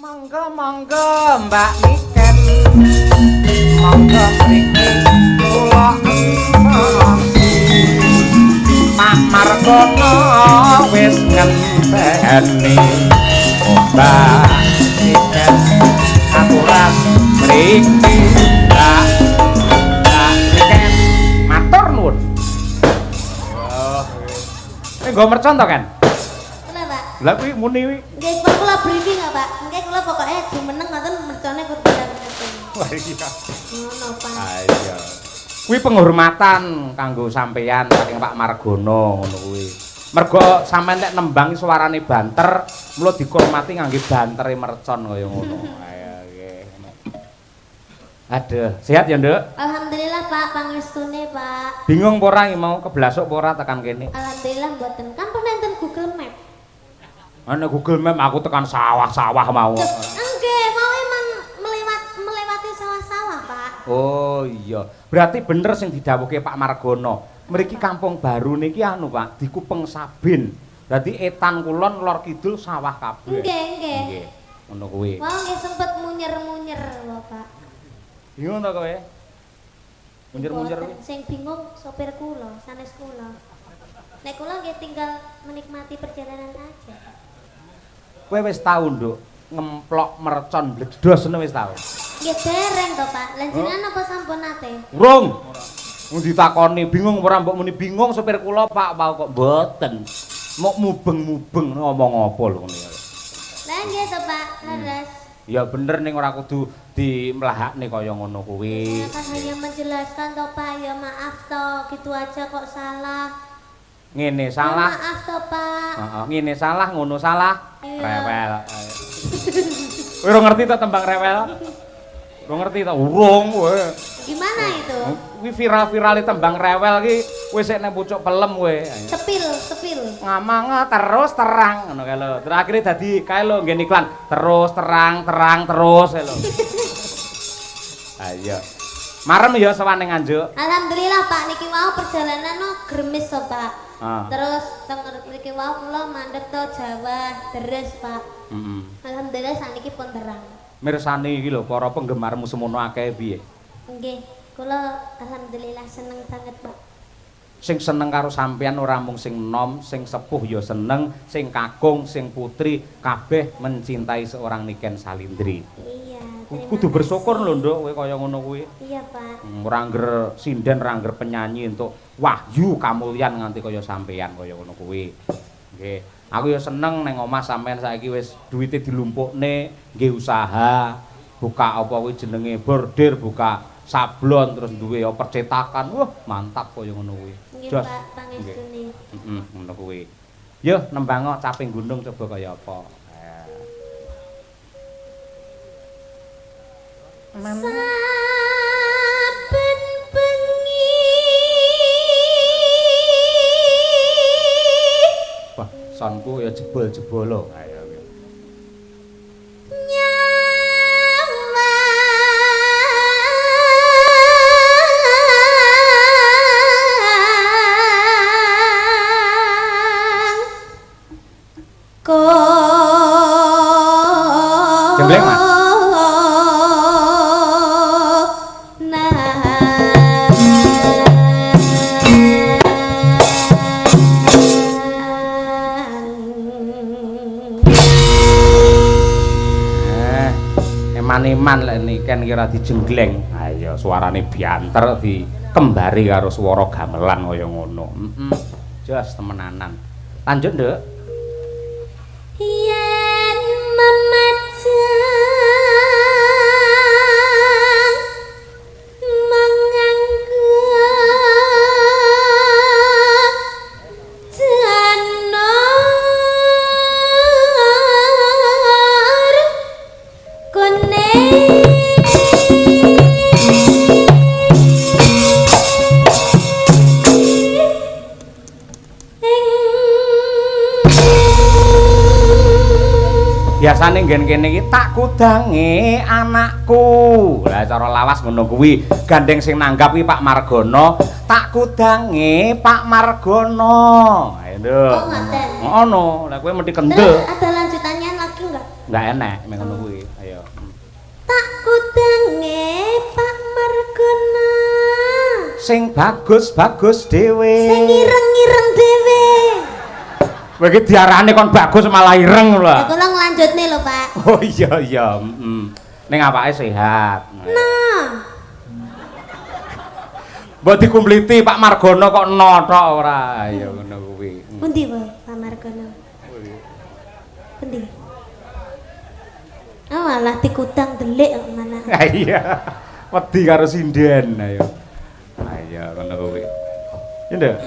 Monggo Mbak Niken, monggo mriki kula empasi. Pak Margono wis ngenteni Mbak Niken aturan mriki. Mbak Niken matur nuwun. Nggo mercon to kan? Lah kuwi muni kuwi. Nggih, Pak kula briefing ya, Pak. Nggih kula pokoke jumeneng ngoten mercone kudu ngeten. Wah iki ya. Ngono, Pak. Ah iya. Kuwi penghormatan kanggo sampeyan saking Pak Margono ngono kuwi. Mergo sampeyan nek nembang suarane banter, mula dihormati ngangge bantere mercon kaya ngono. Ayo nggih. Aduh, sehat ya, Nduk? Alhamdulillah, Pak, pangestune, Pak. Bingung apa ora mau keblasuk apa ora tekan kene? Alhamdulillah mboten. Kan pernah enten Google Map. Ana Google Map aku tekan sawah-sawah mau. Nggih, mau emang melewati sawah-sawah, Pak. Oh iya, berarti bener sing didhawuhke Pak Margono. Mriki Kampung Baru niki anu, Pak, dikupeng Sabin. Berarti etan kulon lor kidul sawah kabeh. Nggih, nggih. Nggih. Ngono kuwi. Mau nggih sempet munyer-munyer lho, Pak. Bingung to kowe? Munyer-munyer kuwi. Sing bingung sopir kula, sanes kula. Nek kula nggih tinggal menikmati perjalanan aja. Kowe wis tau, Nduk, ngemplok mercon bledos ngono wis tau? Nggih dereng to, Pak. Lan jenengan apa sampun nate? Urung. Wong ditakoni bingung ora mbok muni bingung sopir kula, Pak, kok mboten. Mok mubeng-mubeng ngomong apa lho ngono ya. Lah nggih to, Pak. Leres. Ya bener ning ora kudu dimlahakne kaya ngono kuwi. Saya kan hanya menjelaskan to, Pak. Ya maaf to, gitu aja kok salah. Ngene salah. Ya, maaf to, Pak. Heeh, ngene salah, ngono salah. Iya. Rewel. Kowe ora ngerti to tembang rewel? Ora ngerti to? Urung kowe. Gimana itu? Kuwi viral-virale tembang rewel ki wis nek nang pucuk pelem kowe. Sepil. Ngomong terus terang ngono kae lho. Terus akhire dadi kae lho nggen iklan terus terang terus kae lho. Ayo. Marem ya sawane Nganjuk. Alhamdulillah, Pak, niki mau perjalanan no gremis to, Pak. Ah. Terus teng mriki wau kula mandeg to Jawa, deres, Pak. Heeh. Alhamdulillah saniki pun terang. Mirsani iki lho para penggemarmu semono akeh piye? Nggih, kula alhamdulillah seneng banget, Pak. Sing seneng karo sampeyan ora mung sing enom, sing sepuh ya seneng, sing kakung, sing putri kabeh mencintai seorang Niken Salindri. Iya, Kudu bersyukur lho, Nduk, kowe kaya ngono kuwi. Iya, Pak. Ora ngger sinden, ora ngger penyanyi untuk wahyu kamulyan nganti kaya sampeyan kaya ngono kuwi. Nggih. Aku ya seneng neng omah sampeyan saiki wis duwite dilumpukne, nggih usaha, buka apa kuwi jenenge bordir, buka sablon terus duwe percetakan. Wah, mantap kaya ngono kuwi. Nggih, Jos. Pak, pangestune. Heeh, ngono kuwi. Yo nembang caping gunung coba kaya apa. Saben bengi Wah, sonku ya jebol-jebol lho. Ayo. Jembleng, Mas. Eman-eman lek Niken kira dijenggleng. Ayo suarane bianter dikembari karo swara gamelan kaya ngono. Heeh. Jos temenanan. Lanjut, Nduk. yen memajang menganggo janur kuning Biasane nggen kene iki tak kudange anakku. Lah cara lawas ngono kuwi. Gandeng sing nanggap iki Pak Margono, tak kudange Pak Margono. Ayo, Nduk. Oh, ngoten. Ngono. Lah kowe mesti Terus kendel. ada lanjutannya lagi nggak? Enggak enek mek ngono kuwi. Ayo. Tak kudange Pak Margono. Sing bagus-bagus dhewe. Sing ireng-ireng dhewe. Kowe iki diarani kon bagus malah ireng lho. Ya kula nglanjutne lho, Pak. Oh iya iya, Ning awake sehat. Nah. Mbok dikumpliti Pak Margono kok no tok ora. Ya ngono kuwi. Pundi, Pak Margono? Pundi? Oh, malah dikutang delik kok mana. Iya. Wedi karo sinden ayo. Ayo ngono kuwi. Ya nduk.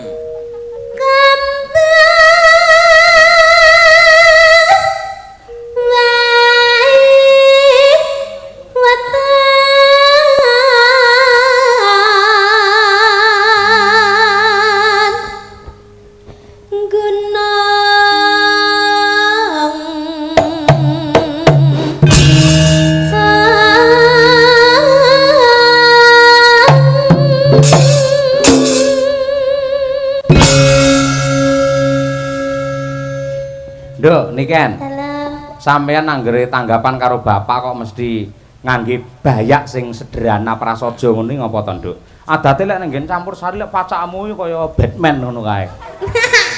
Nduk, niken. Dalam. Sampeyan anggere tanggapan karo bapak kok mesti ngangge bayak sing sederhana prasaja ngono iki ngapa to, Nduk? Adate lek nang campur sari lek pacakmu kaya Batman ngono kae.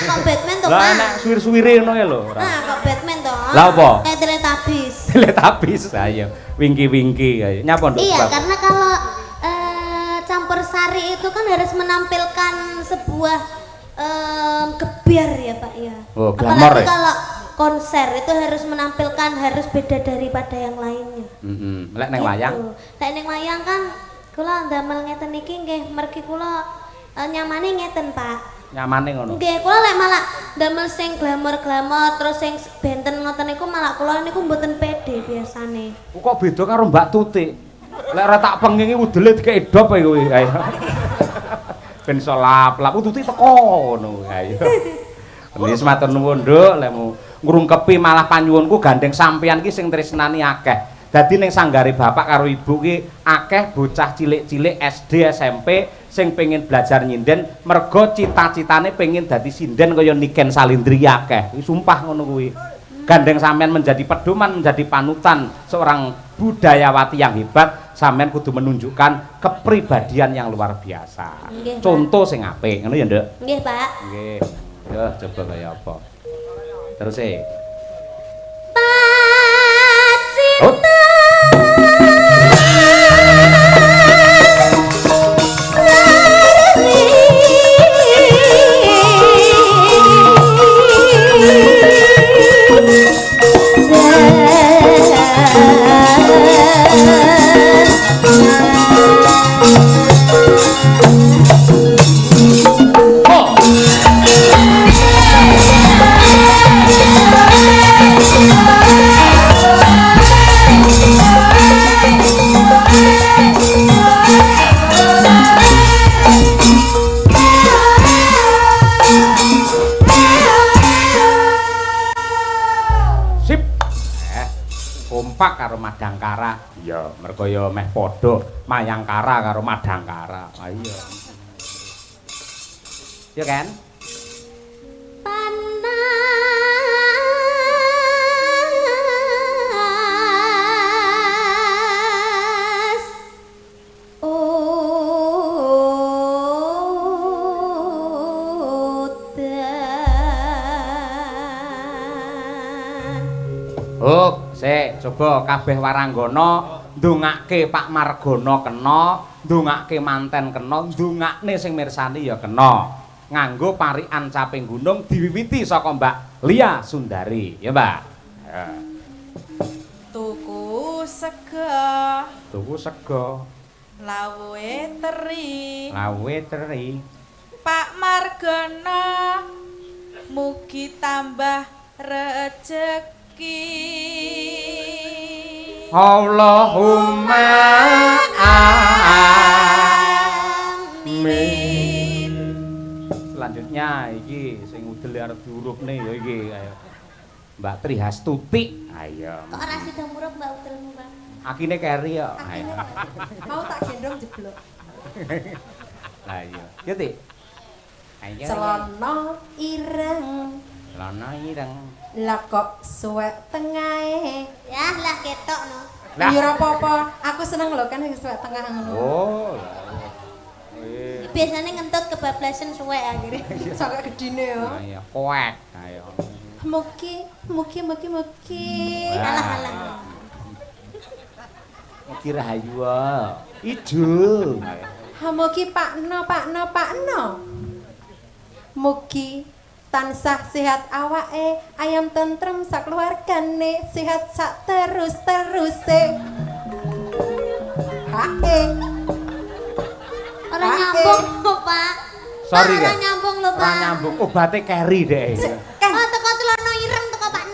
Kok Batman to, Pak? Lah nek suwir-suwire ngono ya lho. Nah, kok Batman to? Lah apa? Kayak Teletubbies. Teletubbies ayo. Wingki-wingki ayo. Nyapa, Nduk? Iya, karena kalau campur sari itu kan harus menampilkan sebuah gebiar ya, Pak ya. Oh, glamor apalagi ya? kalau konser itu harus menampilkan harus beda daripada yang lainnya. Lek ning wayang? Lek ning wayang kan kula ndamel ngeten iki nggih mergi kula nyamane ngeten, Pak. Nyamane ngono. Nggih, kula lek malah ndamel sing glamor-glamor terus sing benten ngoten niku malah kula niku mboten pede biasane. Kok beda karo Mbak Tutik? Lek ora tak pengingi udele dikek edop ae kowe. Ayo. Ben iso lap-lap Tutik teko ngono. Ayo. Wis matur nuwun, Nduk, lek ngrungkepi malah panyuwunku gandeng sampeyan ki sing tresnani akeh. Dadi ning sanggare bapak karo ibu ki akeh bocah cilik-cilik SD SMP sing pengen belajar nyinden mergo cita-citane pengen dadi sinden kaya Niken Salindri akeh. Sumpah ngono kuwi. Gandeng sampean menjadi pedoman, menjadi panutan seorang budayawati yang hebat, sampean kudu menunjukkan kepribadian yang luar biasa. Nggih, Contoh sing apik, ngono ya, Nduk? Nggih, Pak. Nggih. Yo coba kaya apa. Terus e. Oh. Kompak karo Madangkara. Iya, mergo ya meh padha Mayangkara karo Madangkara. Ah iya. Ya kan? Panas. Oh, sik, coba kabeh waranggana ndongake Pak Margono kena, ndongake manten kena, ndongakne sing mirsani ya kena. Nganggo parikan caping gunung diwiwiti saka Mbak Lia Sundari, ya, Mbak. Ya. Tuku sego. Tuku sego. Lawuhe teri. Lawe teri. Pak Margono mugi tambah rejeki. Allahumma amin. Selanjutnya iki sing udel arep diurupne ya iki ayo. Mbak Trihastuti. Ayo. Kok ora sida murup Mbak Utelmu, Pak? Akine keri ya. Ayo. Mau tak gendong jeblok. Lah iya. Ya, Tik. Ayo. Celana ireng. Celana ireng. Lah kok suwek tengahe. Ya lah ketok no. Lah. Ya ora apa-apa, aku seneng lho kan sing suwek tengah ngono. Oh. Biasanya ngentut kebablasan suwek akhirnya. Sak gedine yo. Nah, iya, koek. Ayo. Mugi. Alah. Mugi rahayu. Ijo. Mugi Pakno. Mugi tansah sehat awake, ayam tentrem sakeluargane, sehat sak terus-teruse. Hae. Ora nyambung lho, Pak. Sorry, Ora Kak. nyambung lho, Pak. Ora nyambung. Obate keri deh. Kan Oh, teko celana ireng teko Pak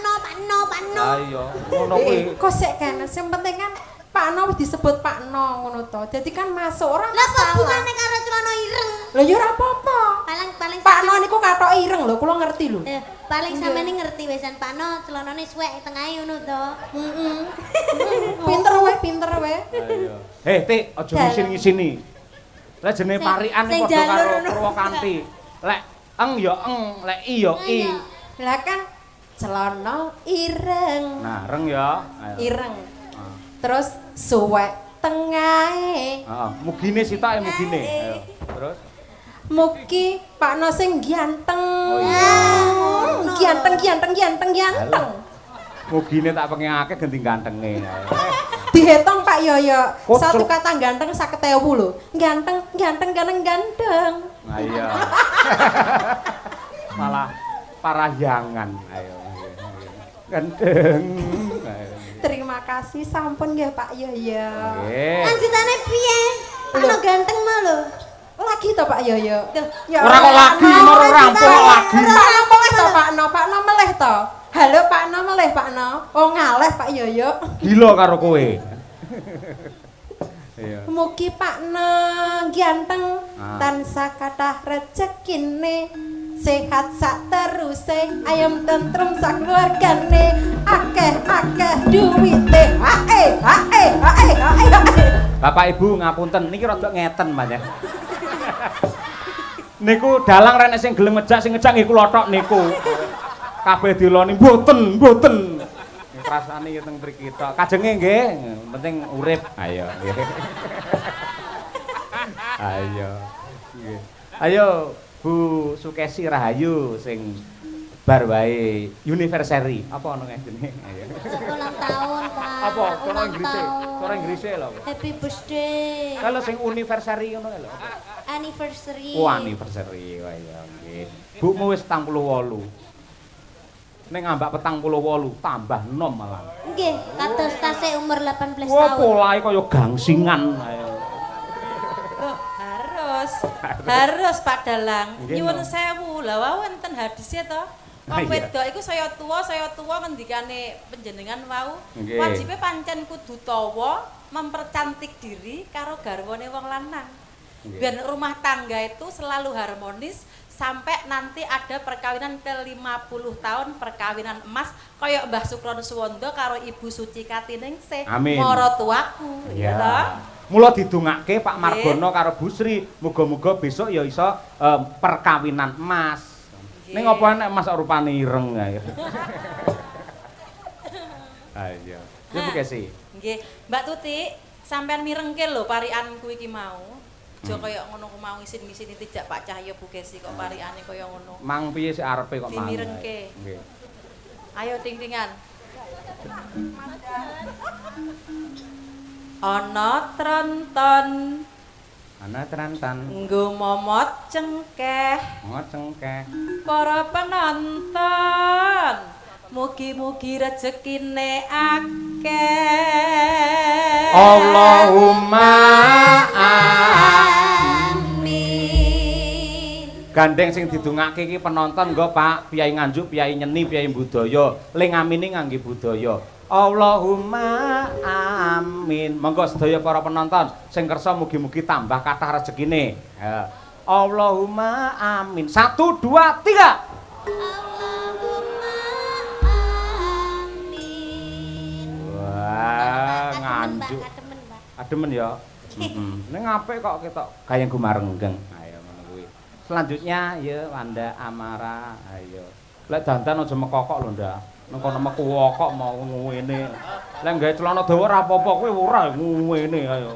No. Ayo, ngono kuwi. kok sik kan, sing penting kan Pakno wis disebut Pakno ngono to. Dadi kan masuk ora Lah kok masalah. hubungane karo celana ireng? Lah ya ora apa-apa. Paling Pakno niku kathok ireng lho, kula ngerti lho. paling sampeyan ngerti wisan Pak No, celanane suwek tengahe ngono to. Heeh. Pinter wae. Ayo. Tik, aja ngisin-ngisini. Lek jenenge parikan sing padha karo jalur. Purwakanthi. Lek eng ya eng, lek i ya i. Lah kan celana ireng. Nah, reng ya. Ayo. Ireng. Ah. Terus suwek tengahe. Heeh, mugine sitoke mugine. Ayo. Terus Mugi Pakno sing ganteng. Oh iya. Ganteng. mugine tak pengingake ganti gantenge. Ayo. Dihitung Pak Yoyo. Kok Satu cel- kata ganteng 50.000 lho. Ganteng. Nah iya. Malah parahyangan. Ayo. Ganteng. Ayo. Terima kasih sampun nggih Pak Yoyo. Nggih. Lanjutane piye? Ono ganteng mah lho. Lagi to Pak Yoyo. Ya Ora kok lagi, moro rampung kok lagi. Rampung to Pakno meleh to. Halo Pakno meleh Pakno. Oh ngaleh Pak Yoyo. Gila karo kowe. Iya. Mugi Pakno ganteng Ah. tansah kathah rezekine. Sehat sak teruse, ayam tentrem sak keluargane, akeh duwite. Hae. Bapak Ibu ngapunten niki rada ngeten pancen. Niku dalang rene sing gelem ngejak sing ngejak nggih kula tok niku. Kabeh diloni mboten. Rasane ya teng mriki tok. Kajenge nggih, penting urip. Ayo nggih. Nggih. Ayo Bu Sukesi Rahayu sing bar wae anniversary. Apa ono jenenge? Ayo. Ulang tahun, Pak. Apa cara Ulang Inggrise? tahun. Cara Inggrise lho. Happy birthday. Kalau sing anniversary ngono lho. Anniversary. Oh, anniversary. Wah ya nggih. Bumu wis 48. Ning ambak 48 tambah nom malah. Nggih, kados tasih umur 18 Wah, tahun. polahe kaya gangsingan. Ayo. Oh, harus Pak Dalang. Nggih, Nyuwun no. sewu. Lah wau wonten hadise to. Ah, Wong iya. wedok iku saya tua ngendikane panjenengan wau. Nggih. Wajibe pancen kudu tawa, mempercantik diri karo garwane wong lanang. Nggih. Biar rumah tangga itu selalu harmonis sampai nanti ada perkawinan ke 50 tahun perkawinan emas kaya Mbah Sukron Suwondo karo Ibu Suci Katiningsih. Amin. Marotuaku, ya toh? Mula didongake Pak Margono karo Bu Sri, muga-muga besok ya iso perkawinan emas. Nggih. Ning apa nek emas rupane ireng ae. Ayo. Ya Bu Kesi. Nggih, Mbak Tuti, sampean mirengke lho parikanku iki mau. Aja kaya ngono ku mau isin-isini dijak Pak Cahyo Bu Kesi kok parikane kaya ngono. Mang piye sik arepe kok mang. Dimirengke. Nggih. Ayo ting-tingan. Ana tronton Ana trantan, nggo momot cengkeh ngocengkeh. para penonton. Mugi-mugi rezekine akeh. Allahumma Amin. Gandeng sing didongake iki penonton nggo Pak, Piyai Nganjuk, Piyai Nyeni, Piyai Budaya. Ling amine ngangge budaya. Allahumma amin. Monggo sedaya para penonton sing kersa mugi-mugi tambah kathah rezekine. Ya. Allahumma amin. 1 2 3. Allahumma amin. Wah, Kademen, Mbak. nganjuk. Kademen, Mbak. Ademen ya. Heeh. Ning apik kok ketok gayeng gumarenggeng. Ayo ngono kuwi. Selanjutnya ya Wanda Amara. Ayo. Lek dandan aja mekokok lho, Ndak. Nang kono meku kok mau ngene. Lek gawe celana dawa ora apa-apa kowe ora ngene ayo.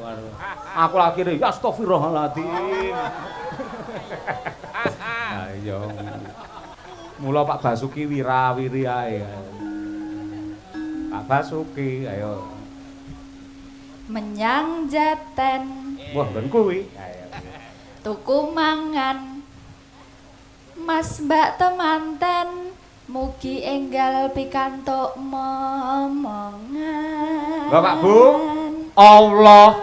Aku lagi ya astagfirullahaladzim. Ayo. Mula Pak Basuki wirawiri ae. Pak Basuki ayo. Menyang Jaten. Wah, nggon kuwi. Ayo. Tuku mangan. Mas Mbak temanten mugi enggal pikantuk momongan. Bapak Bu, Allah.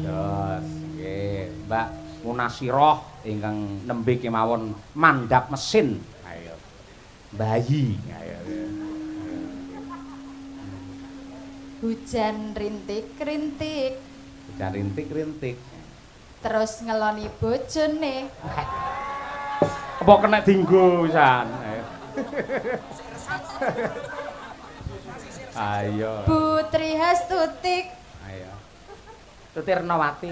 Dos, nggih, Mbak Munasiroh ingkang nembe kemawon mandhap mesin. Ayo. Bayi. Ayo. Hujan rintik-rintik. Hujan rintik-rintik. Terus ngeloni bojone. Apa kena dinggo pisan? Ayo. Putri Hastutik. Ayo. Tutirnawati.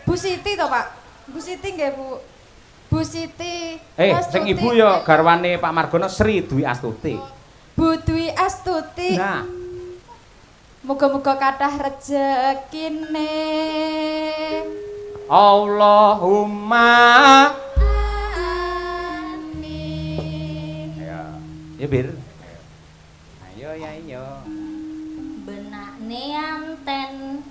Bu Siti to, Pak? Bu Siti nggih, Bu. Bu Siti. Sing ibu ya garwane Pak Margono Sri Dwi Astuti. Bu Dwi Astuti. Nah. Muga-muga kathah rejekine. Allahumma amin. Ayo. Ya Bir. Ayo ya iyo. Benakne anten.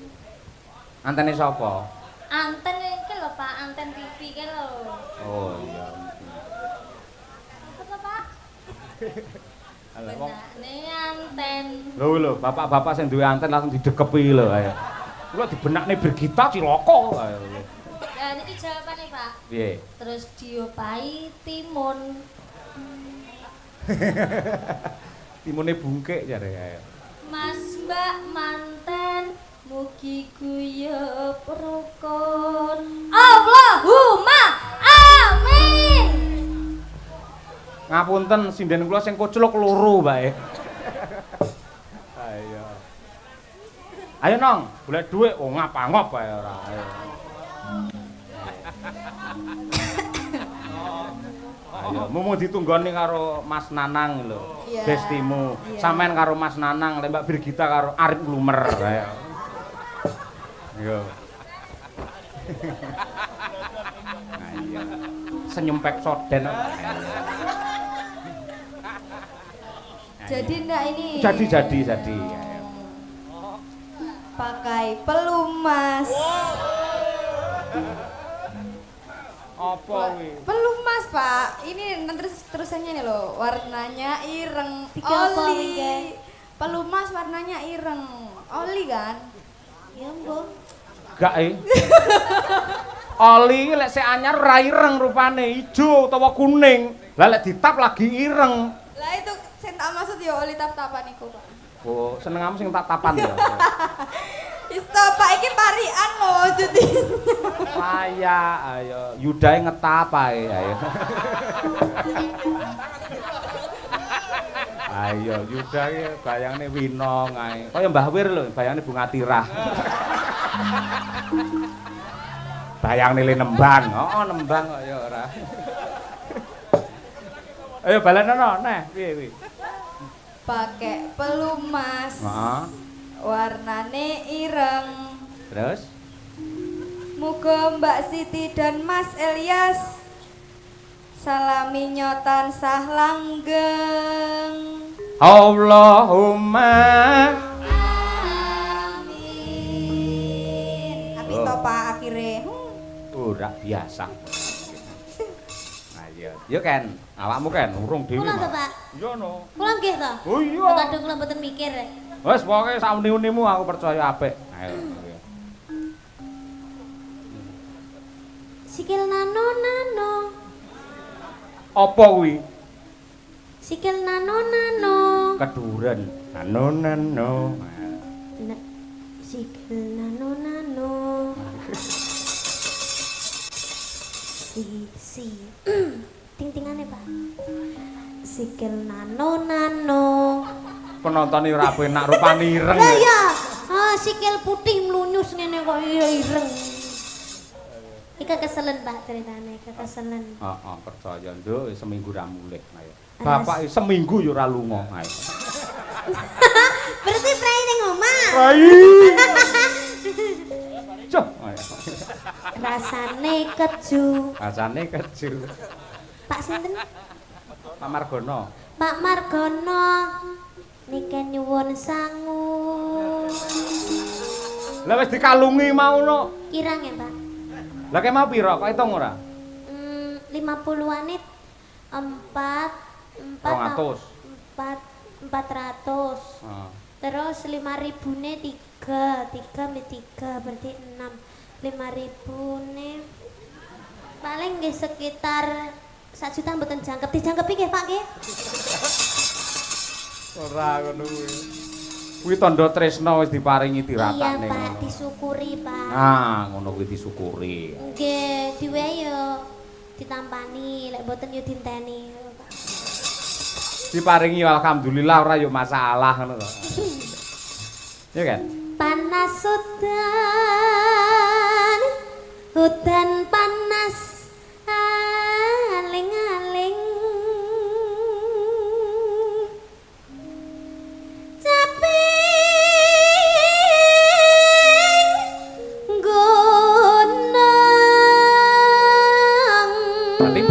Antene sapa? Anten iki lho Pak, anten TV iki lho. Oh iya. Apa Pak? Benakne anten. Lho, bapak-bapak sing duwe anten langsung didekepi lho ayo. Kula dibenakne Birgita Ciloko. Ayo. Lah niki jawabane Pak. Piye? Terus diopahi timun. Timune bungkek jare ayo. Mas Mbak manten mugi guyub rukun. Allahumma amin. Ngapunten sinden kula sing kucluk loro bae. Ayo. Ayo Nong, golek dhuwit oh ngapa-ngop bae ora. Ayo. Ayo, mumu ditunggoni karo Mas Nanang lho. Iya. Bestimu. Iya. Sampean karo Mas Nanang, Mbak Birgita karo Arif Lumer. Ayo. Ayo. Ayo. Senyum pek soden. Jadi ndak ini? Jadi. Ayo. Pakai pelumas. Apa kuwi? Pelumas, Pak. Ini terusannya nih loh. Warnanya ireng. Tiga apa, Oli. Wingga? Pelumas warnanya ireng. Oli kan? Ya mbok. Gak Oli lek sik anyar ora ireng rupane, ijo utawa kuning. Lah lek ditap lagi ireng. Lah itu sing tak maksud ya oli tap-tapan iku, Pak. Oh, senengamu sing tak tapan ya. Isto, Pak iki parian loh jadi. Saya ayo yudahe ngetap ae ayo. Ayo yudahe bayangne winong ae. Kaya Mbah Wir lho, bayangne bunga tirah. Bayangne le nembang. Oh, nembang kok ya ora. Ayo balenono neh piye. Pakai pelumas. Heeh. Warnane ireng. Terus Muga Mbak Siti dan Mas Elias salami nyotan sah langgeng. Allahumma Amin. Api Oh. to Pak akhire. ora biasa. Ayo, yo Ken, awakmu Ken urung dhewe. Kula to, Mak. Pak. Iya no. Kula nggih to. Oh iya. Kadang kula mboten mikir. Wes pokoke sak uni-unimu aku percaya apik. Ayo. Sikil nano. Apa kuwi? Sikil nano. Keduren. Nano. Sikil nano. Si. Ting-tingane, Pak. Sikil nano. Penonton ora penak rupane ireng. Lah ya, sikil putih mlunyus ngene kok iya ireng. Ika keselen Pak ceritane, keselen. Heeh, percaya nduk seminggu ra mulih ayo. Bapak seminggu yo ora lunga ayo. Berarti prai ning omah. Rai. Cuk. Rasane keju. Rasane keju. Pak sinten? Pak Margono. Pak Margono. Niki nyuwun sangu. Lah wis dikalungi mau no. Kirang ya, Pak? Lah kek mau pira? Kok hitung ora? 50-an 400. 400. Terus 5.000-ne 3 berarti 6. 5.000-ne paling nggih sekitar 1 juta mboten jangkep. Dijangkepi nggih, Pak nggih? Ora ngono kuwi. Kuwi tandha tresna wis diparingi Iya, tiratakne Pak, ngono. disyukuri, Pak. Ah, ngono kuwi disyukuri. Nggih, diwehi yo ditampani, lek mboten yo dinteni, Pak. Diparingi alhamdulillah ora yo masalah ngono to. Ya kan? Panas hutan panas aling-aling caping gunung. Berarti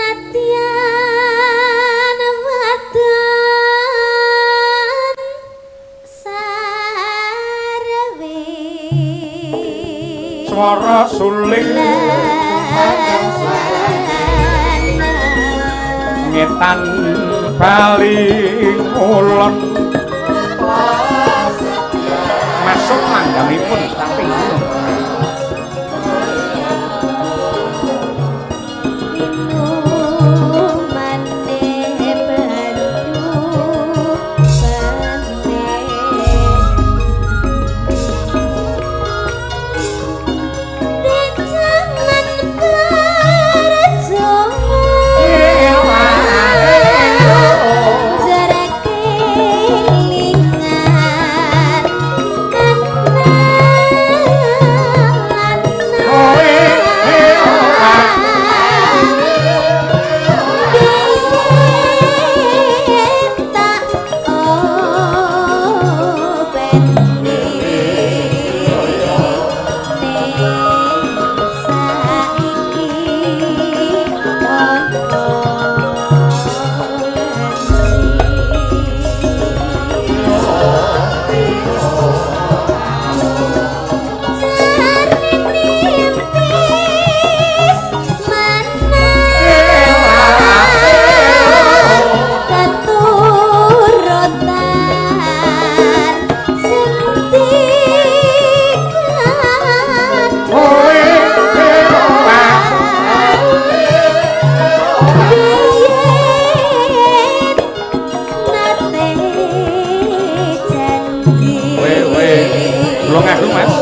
Nadyan wadon sarwe swara suling ngetan bali ngulon masuk manggamipun tapi belum ngadu mas.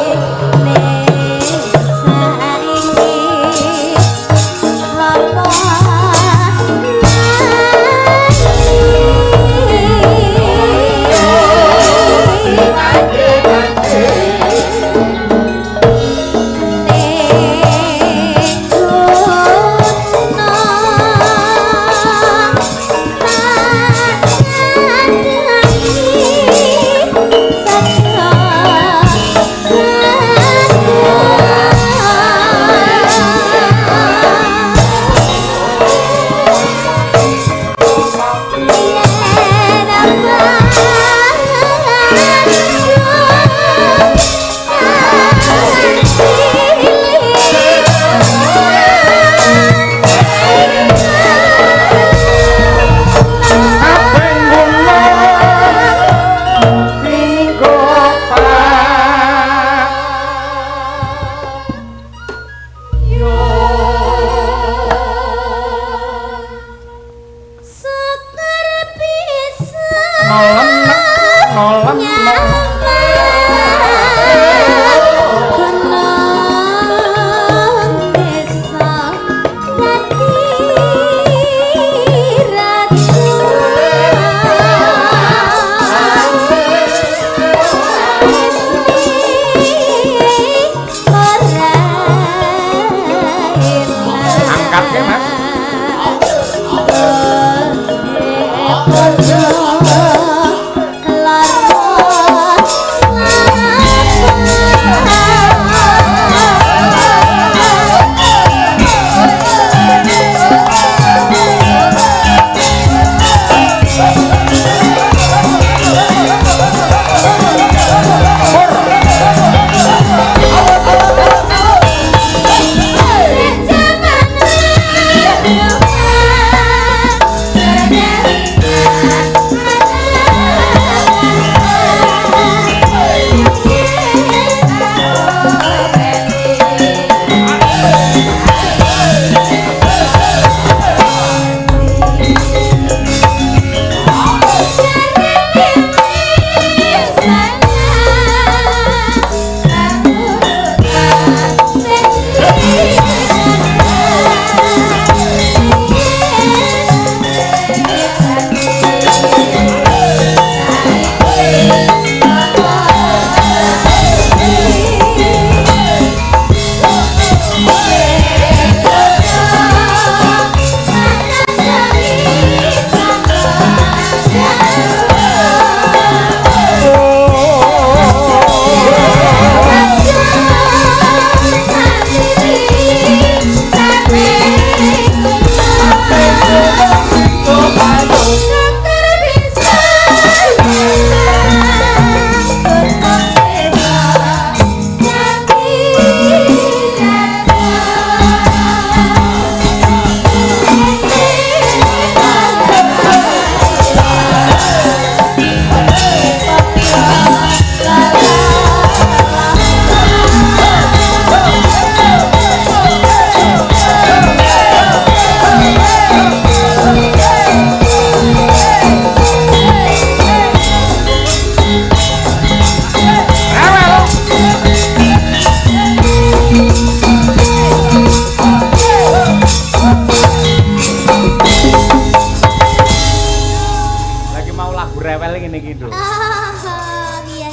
Nduk. Oh, iya.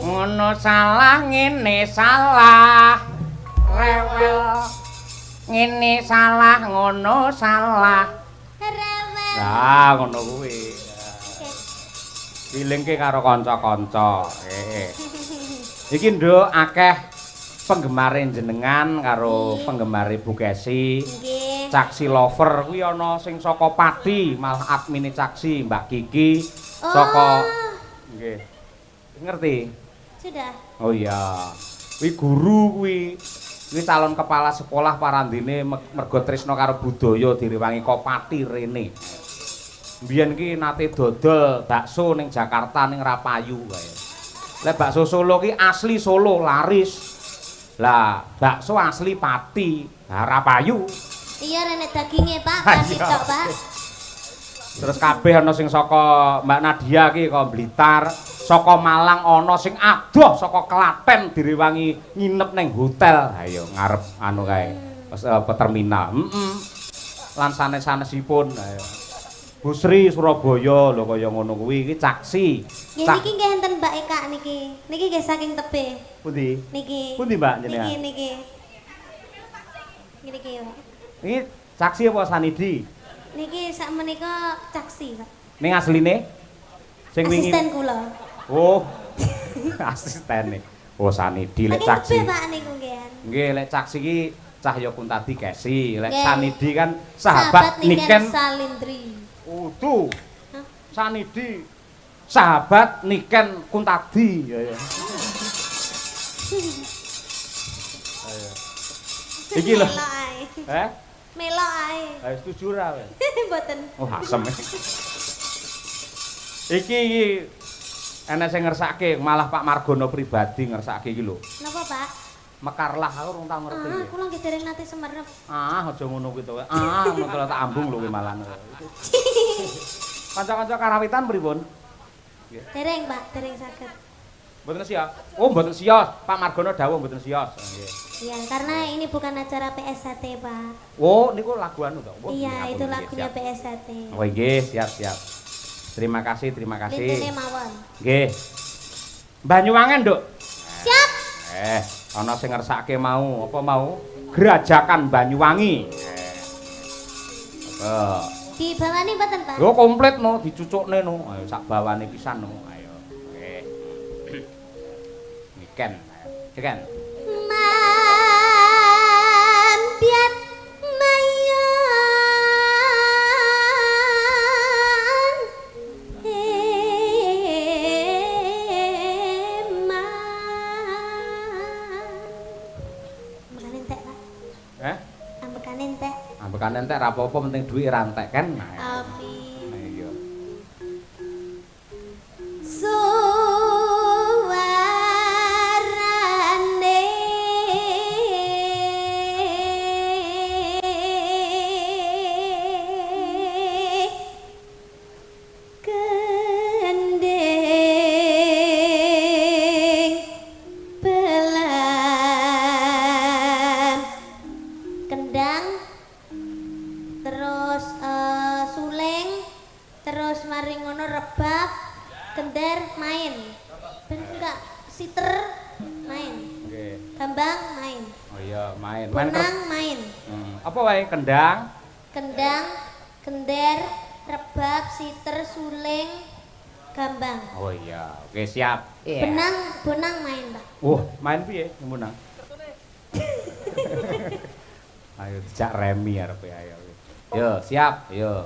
Ngono salah ngene salah. Rewel. Ngene salah ngono salah. Rewel. Lah ngono kuwi. Pilingke karo kanca-kanca. Iki Nduk akeh penggemare jenengan karo penggemare Bu Kesi. Nggih. Caksi lover kuwi ana sing saka Pati, malah admine Caksi Mbak Kiki saka nggih. Ngerti? Sudah. Oh iya. Kuwi guru kuwi. Kuwi calon kepala sekolah parandene mergo tresna karo budaya direwangi Kopati rene. Mbiyen ki nate dodol bakso ning Jakarta ning Rapayu kae. Lah bakso Solo ki asli Solo laris. Lah bakso asli Pati, Rapayu. Iya renek dagingnya Pak, kasih tok Pak. Terus kabeh ana sing saka Mbak Nadia ki kok Blitar, saka Malang ana sing adoh saka Klaten direwangi nginep ning hotel. Ayo ngarep anu kae. Terminal. Lan sanes-sanesipun ayo. Bu Sri Surabaya lho kaya ngono kuwi iki Caksi. Nggih niki nggih enten Mbak Eka niki. Niki nggih saking tebe. Pundi? Niki. Pundi Mbak jenengan? Niki. Niki Pak. Iki Caksi apa Sanidi? Niki sak menika Caksi, Pak. Ning asline sing wingi. Asisten kula. Oh. Asistene. Oh Sanidi lek Caksi. Saking tebe Pak niku nggih. Nggih lek Caksi iki Cahya Kuntadi Kesi, lek Nggih. Sanidi kan sahabat Niken Salindri. Utuh. Sanidi sahabat Niken Kuntadi ya ya. Ayo. Iki lho. Melok ae. Melok ae. Ayo setuju ra kowe? Mboten. Oh asem. Iki ana sing ngersake malah Pak Margono pribadi ngersake iki lho. Napa Pak? Mekarlah aku urung tau ngerti. Ah, kula nggih dereng nate semerep. Aja ngono kuwi to. Ngono to tak ambung lho kuwi malah. Kanca-kanca karawitan pripun? Dereng Pak, dereng saged. Mboten sios. Oh, mboten sios. Pak Margono dawuh mboten sios. Nggih. Iya, karena ini bukan acara PSHT, Pak. Oh, niku lagu anu to. Iya, itu lagunya PSHT. Oh, nggih, siap. Terima kasih. Lintune mawon. Nggih. Banyuwangen, Nduk. Siap. Ana sing ngersake mau, apa mau? Gerajakan Banyuwangi. Dibawani mboten, Pak? Yo komplit no, dicucukne no. Ayo sak bawane pisan no. Ayo. Nggih. Niken. Ayo. Niken. Mambiat mayan Ambekan entek, Pak. Ambekan entek. Ambekan entek ra apa-apa penting duwe ra entek kan. Amin. Iya. Suwarane gending belan kendang terus suling terus mari ngono rebab gender main bener enggak siter main Nggih. gambang main Oh iya, main. benang main Apa wae kendang? kendang gender rebab siter suling gambang Oh iya. Oke, siap. bonang main Pak. Main piye munang? Ayo dijak remi arepe ayo. Yo, siap. Yo.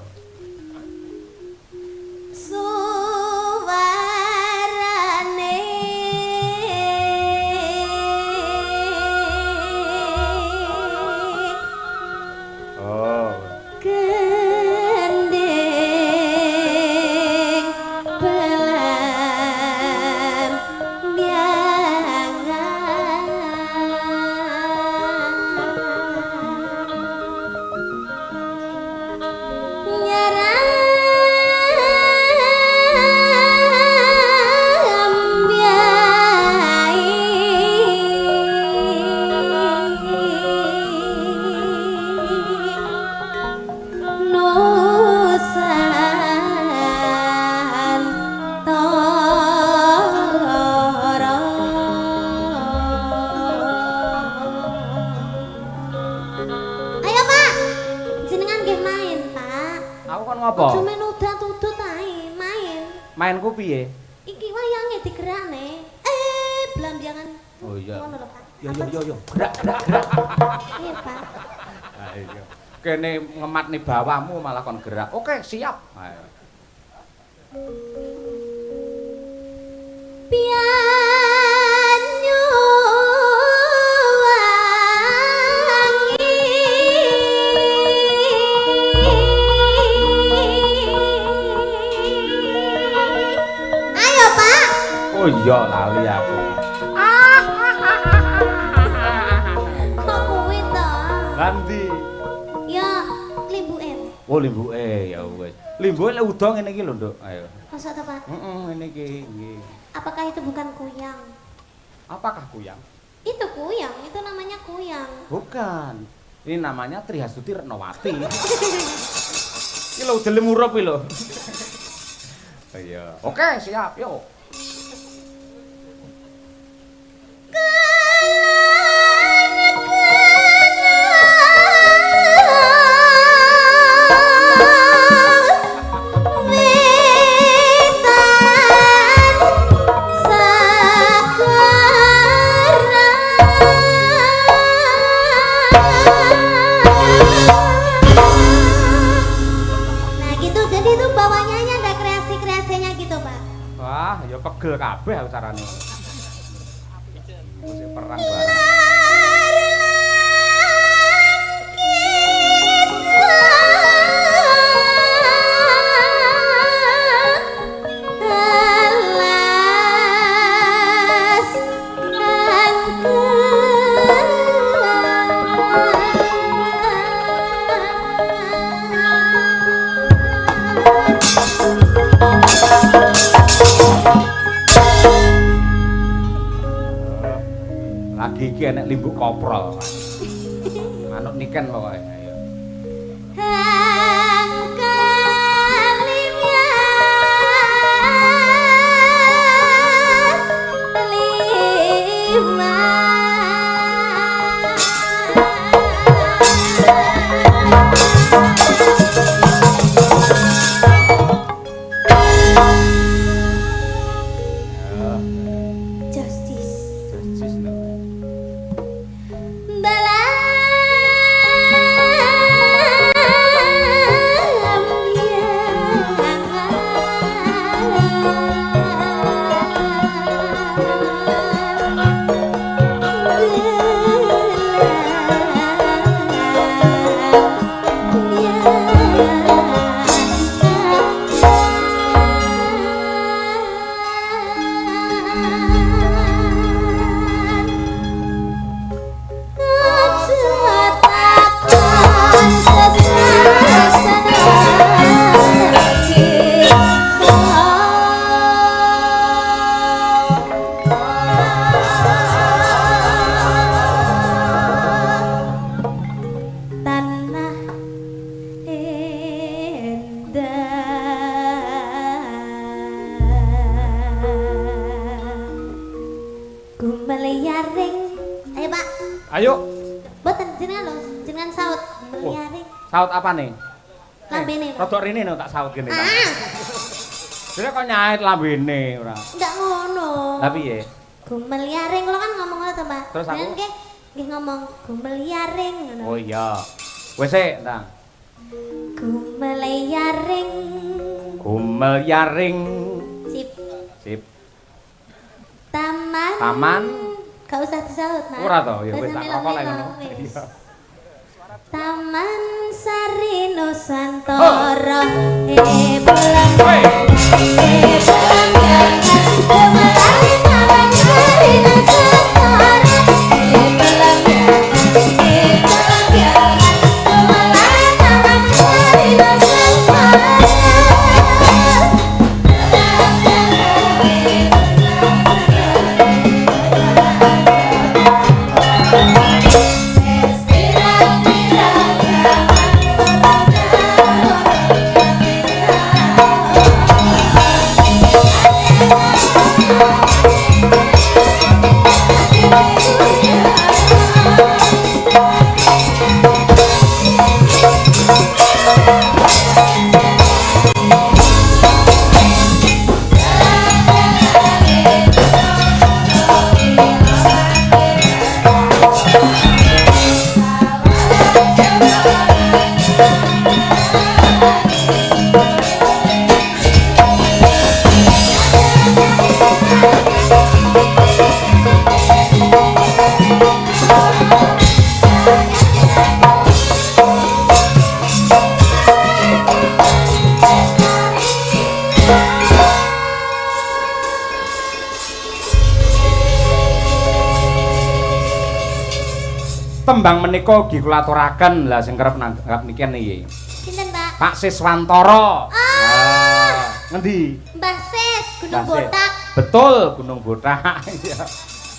Suwarane Oh. gending belan biangan nyerang Mainku piye? Iki wayange digerakne. Blambiangan. Oh iya. Ngono lho, Pak. Yo. Gerak. Iya, Pak. Ha iya. Kene ngematne bawamu malah kon gerak. Oke, siap. Ayo. Pianyu wangi. Ayo, Pak. Oh iya, lali aku. Kok kuwi to? Nanti. Ya, limbuke. Oh, limbuke ya wis. Limbuke lek udo ngene iki lho, Nduk. Ayo. Masa to, Pak? Heeh, ngene iki nggih. Apakah itu bukan kuyang? Apakah kuyang? Itu kuyang, itu namanya kuyang. Bukan. Ini namanya Trihastuti Retnowati. Iki lho udele murup iki lho. Iya. Oke, siap. Yuk. Nah gitu, jadi itu bawahnya ada kreasi-kreasinya gitu, Pak. Wah, ya pegel kabeh aku carane. Musik perang bareng. Lagi iki enek limbuk koprol. Manuk niken pokoke. Ayo. Justice. Justice no. Ayo. Boten jenengan lho, jenengan saut meliare. Saut apa nih? Lambene, Pak. Rodok rene no tak saut kene. Ah, Dene kok nyait lambene ora. ndak ngono. Lah piye? Gumel yaring kula kan ngomong ngono to, Pak. Terus aku? Nggih, nggih ngomong gumel yaring ngono. Oh iya. Wis sik, Ndang. Gumel yaring. Gumel yaring. Sip. Sip. Taman. Taman. Gak usah disaut, Mas. Ora to, ya wis Wis tak melo-melo, rokok lek ngono. wis. Iya. Taman Sari Nusantara. Pulang. Hei. Pulang jangan kemari Taman Sari Nusantara. Pulang jangan. Pulang jangan kemari Taman Sari Nusantara. Respira, Tembang menika ugi kula aturaken lah sing kerep nanggap niki niki. Sinten, Mbak? Pak Siswantoro. Ngendi? Mbah Sis, Gunung Mbah Sis. Botak. Betul, Gunung Botak. Iya.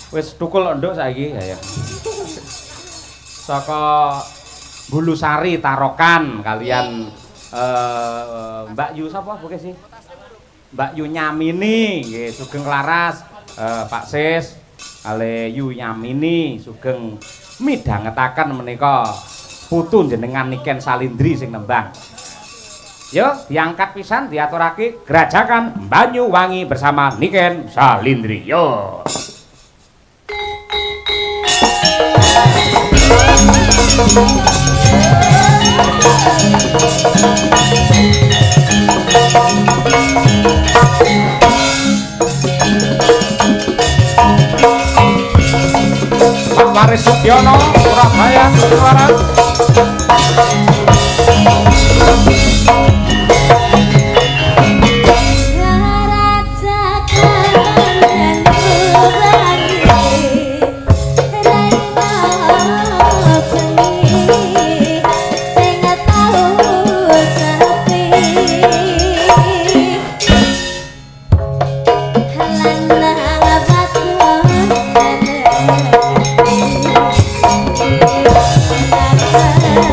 Wis tukul nduk saiki ya. Saka Bulusari Tarokan kalian Mbak Yu sapa buke sih? Mbak Yu Nyamini nggih sugeng laras Pak Sis kali Yu Nyamini sugeng midhangetaken menika putu jenengan Niken Salindri sing nembang. Yo diangkat pisan diaturake Gerajakan Banyuwangi bersama Niken Salindri. Yo. Pak Waris Sugiono, Surabaya, Suara. Halan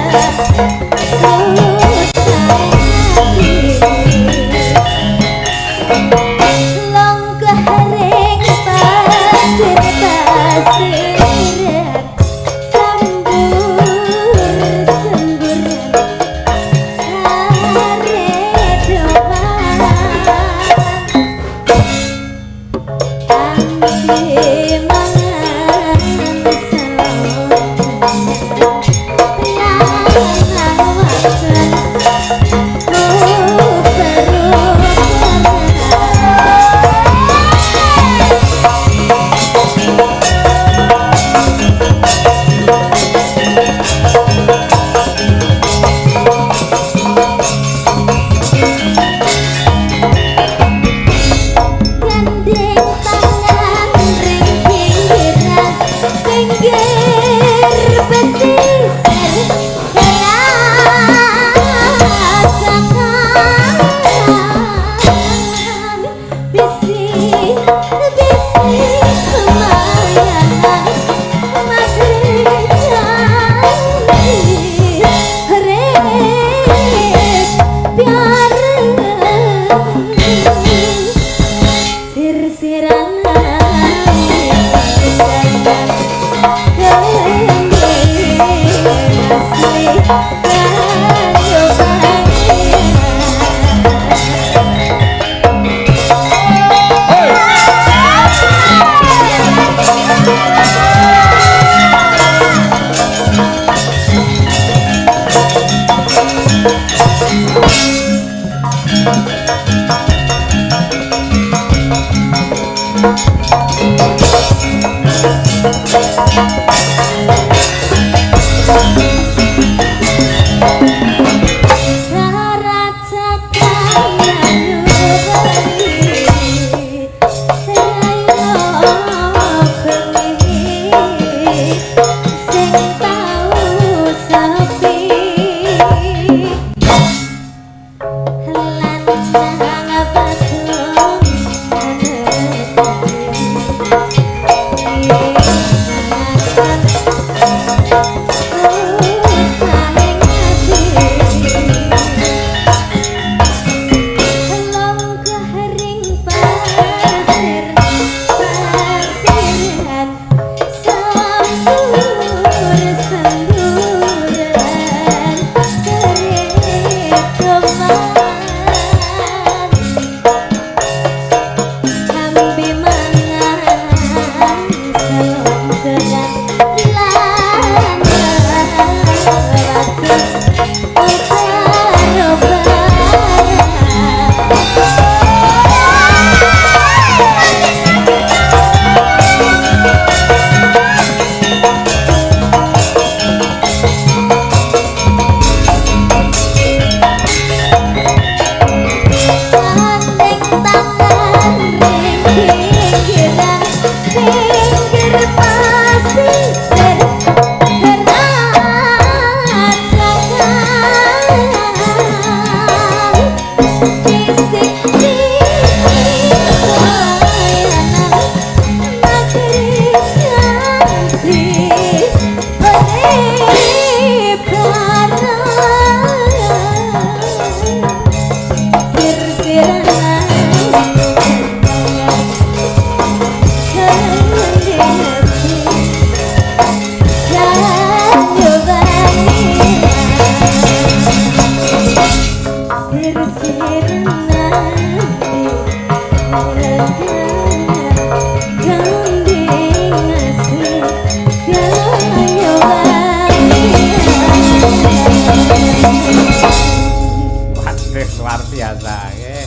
luar biasa nggih.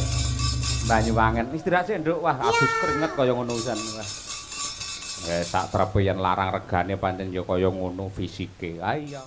Banyuwangen istirahat sih Nduk. Wah, abis keringet kaya ngono pisan. Wah. Sak trepe yen larang regane pancen ya kaya ngono fisike. Ah iya.